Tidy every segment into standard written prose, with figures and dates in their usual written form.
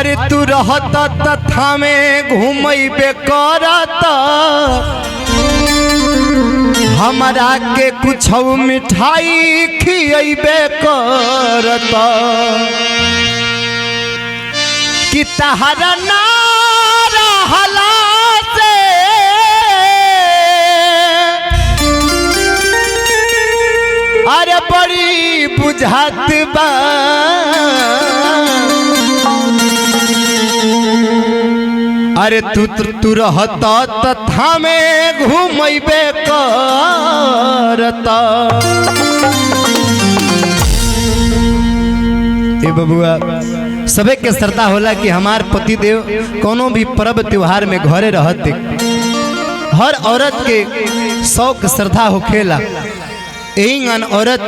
अरे तू रहत तथा में घूमबे करत हमारा के कुछ मिठाई खियबे करत कि तहरा ना रहला से अरे बड़ी बुझात बा अरे तू रहत तथा में घूमबे करत। ए बबुआ सबे के श्रद्धा होला कि हमार पति देव कोनो भी पर्व त्योहार में घरे रहते। हर औरत के शौक श्रद्धा होखेला। एहिंगन औरत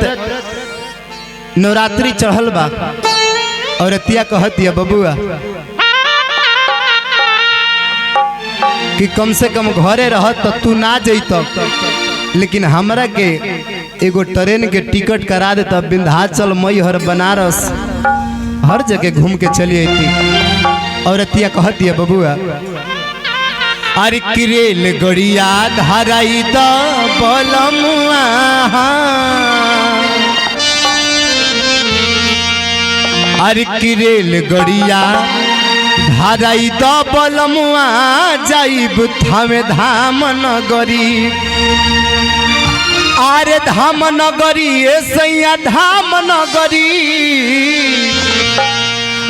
नवरात्रि चढ़ल बा औरतिया कहतिया बबुआ कि कम से कम घरे रहत तो तू ना जैत लेकिन हमरा के एगो ट्रेन के टिकट करा दे तब विंध्याचल मैहर बनारस हर जगह घूम के चली अती। औरतिया कहतिया बबुआ अरे कि रेल गड़िया धराई द बलमुआ अरे कि रेल गड़िया धराई द बलमुआ जाइब थामे धाम नगरी। अरे धाम नगरी सैया धाम नगरी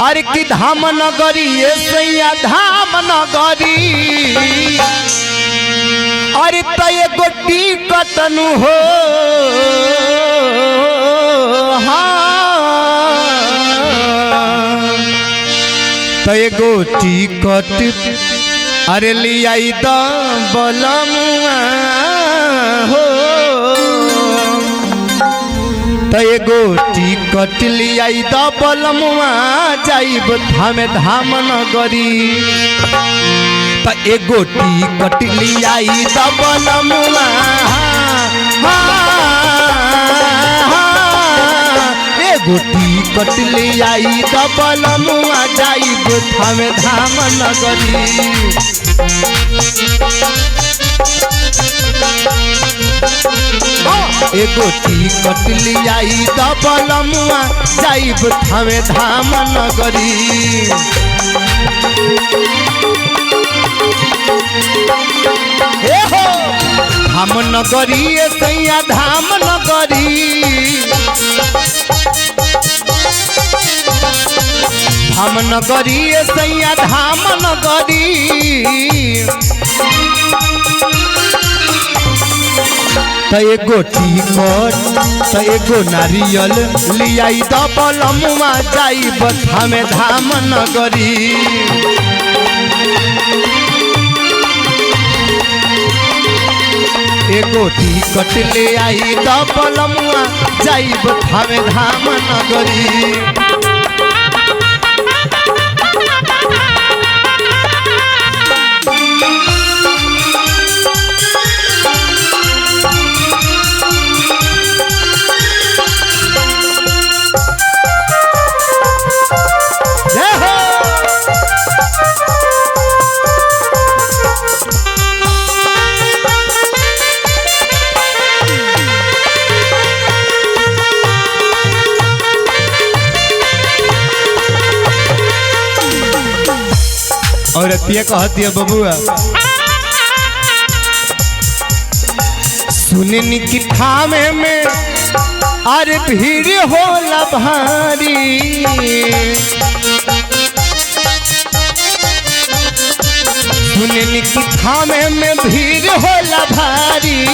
अरे कि धाम नगरी सैया धाम नगरी अरे तय गोटी कतनु हो तय गोटी कट अरे लियाई द बलमुआ हो तय गोटी कट लियाई द बलमुआ जाइब थामे धाम नगरी। त एगो टिकट लियाई द बलमुआ एगो टिकट लियाई द बलमुआ जाइब थामे धाम नगरी। एगो टिकट लियाई द बलमुआ जाइब थामे धाम नगरी। धाम नगरी सैया धाम नगरी धाम नगरी सैया धाम नगरी त एगो टिकट त एगो नारियल लियाई द बलमुआ जाइब थामे धाम नगरी। एगो टिकट ले आई द बलमुआ जाइब थामे धाम नगरी। और कहती है बबुआ सुननी की थामे में अरे भीड़ होला भारी सुननी की थामे में भीड़ होला भारी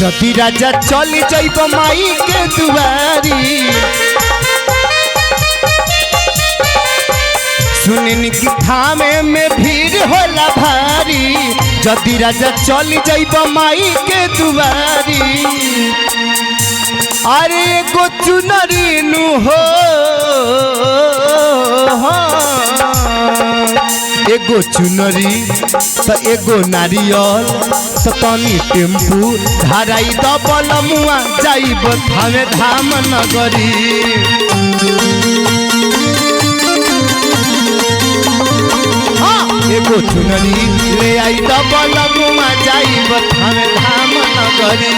जदि राजा चली जाइब माई के दुआरी सुननी की थामे में भीड़ होला भारी जदि राजा चली जाइब माई के दुआरी। अरे एगो चुनरी नु हो एगो चुनरी त एगो नारियल त तनी टेम्पू धराई द बलमुआ जाइब थामे धाम नगरी। एगो चुनरी ले आई डबल घुमा जाई हमें धाम नगरी।